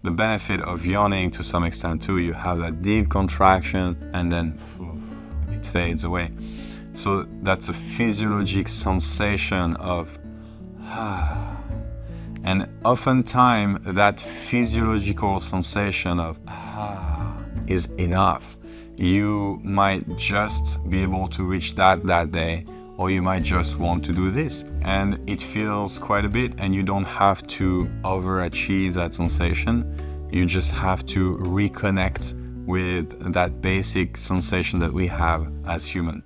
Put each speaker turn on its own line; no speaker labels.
The benefit of yawning to some extent too, you have that deep contraction and then it fades away. So that's a physiologic sensation of and oftentimes that physiological sensation of is enough. You might just be able to reach that day, or you might just want to do this. And it feels quite a bit, and you don't have to overachieve that sensation. You just have to reconnect with that basic sensation that we have as human.